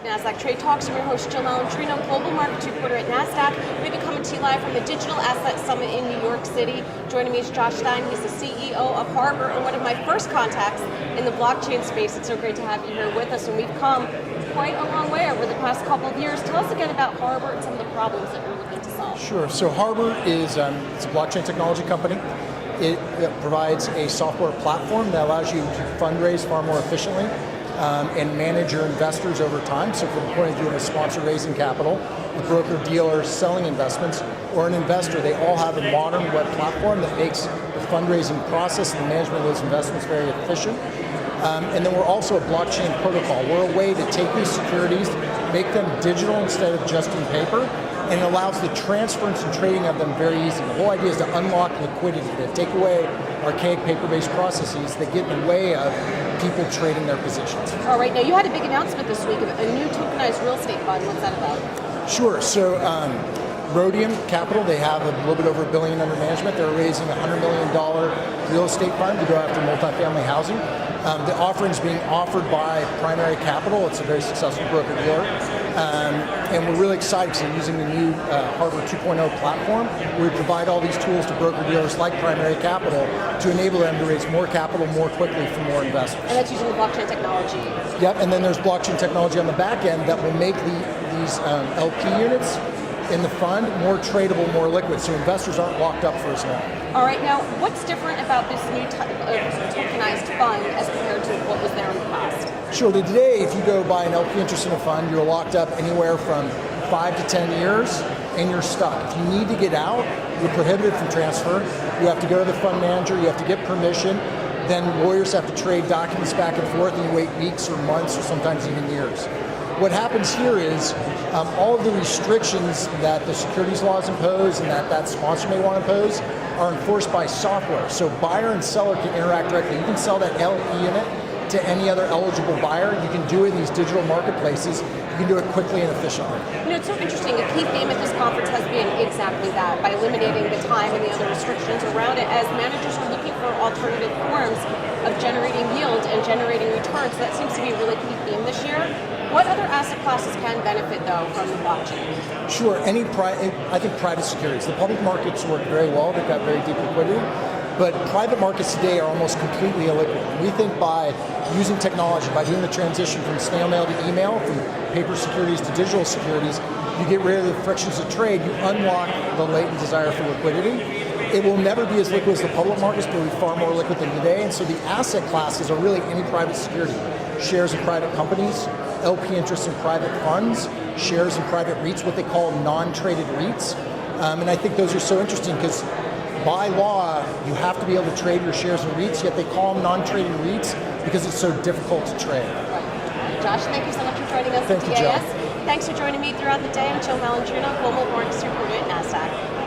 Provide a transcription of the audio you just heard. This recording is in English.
Nasdaq Trade Talks. I'm your host, Jill Malandrino, Global Markets Reporter at Nasdaq. We'll be coming to you live from the Digital Asset Summit in New York City. Joining me is Josh Stein. He's the CEO of Harbor and one of my first contacts in the blockchain space. It's so great to have you here with us, and we've come quite a long way over the past couple of years. Tell us again about Harbor and some of the problems that you're looking to solve. Sure. So Harbor is it's a blockchain technology company. It provides a software platform that allows you to fundraise far more efficiently and manage your investors over time. So from the point of view of a sponsor raising capital, a broker dealer selling investments, or an investor, they all have a modern web platform that makes the fundraising process and the management of those investments very efficient. And then we're also a blockchain protocol. We're a way to take these securities, make them digital instead of just in paper, and it allows the transference and trading of them very easy. The whole idea is to unlock liquidity, to take away archaic paper-based processes that get in the way of people trading their positions. All right, now you had a big announcement this week of a new tokenized real estate fund. What's that about? Sure, so Rhodium Capital, they have a little bit over $1 billion under management. They're raising a $100 million real estate fund to go after multifamily housing. The offering is being offered by Primary Capital. It's a very successful broker dealer. And we're really excited because they're using the new Harbor 2.0 platform, where we provide all these tools to broker dealers like Primary Capital to enable them to raise more capital more quickly for more investors. And that's using the blockchain technology. Yep, and then there's blockchain technology on the back end that will make these LP units in the fund more tradable, more liquid, so investors aren't locked up for as long. All right, now what's different about this new type of tokenized fund as compared to what was there in the past? Sure, today if you go buy an LP interest in a fund, you're locked up anywhere from 5 to 10 years and you're stuck. If you need to get out, you're prohibited from transfer. You have to go to the fund manager, you have to get permission, then lawyers have to trade documents back and forth and you wait weeks or months or sometimes even years. What happens here is all of the restrictions that the securities laws impose and that sponsor may want to impose are enforced by software. So buyer and seller can interact directly. You can sell that LP unit to any other eligible buyer. You can do it in these digital marketplaces. You can do it quickly and efficiently. You know, it's so interesting. A key theme at this conference has been exactly that, by eliminating the time and the other restrictions around it, as managers are looking for alternative forms of generating yield and generating returns. So that seems to be a really key theme this year. What other asset classes can benefit, though, from the blockchain? Sure, I think private securities. The public markets work very well, they've got very deep liquidity, but private markets today are almost completely illiquid. We think by using technology, by doing the transition from snail mail to email, from paper securities to digital securities, you get rid of the frictions of trade, you unlock the latent desire for liquidity. It will never be as liquid as the public markets, but it will be far more liquid than today, and so the asset classes are really any private security. Shares in private companies, LP interests in private funds, shares in private REITs, what they call non-traded REITs. And I think those are so interesting because by law, you have to be able to trade your shares in REITs, yet they call them non-traded REITs because it's so difficult to trade. Right. Josh, thank you so much for joining us Thank at you, DAS. Jill. Thanks for joining me throughout the day. I'm Jill Malandrino, Global Markets Reporter at Nasdaq.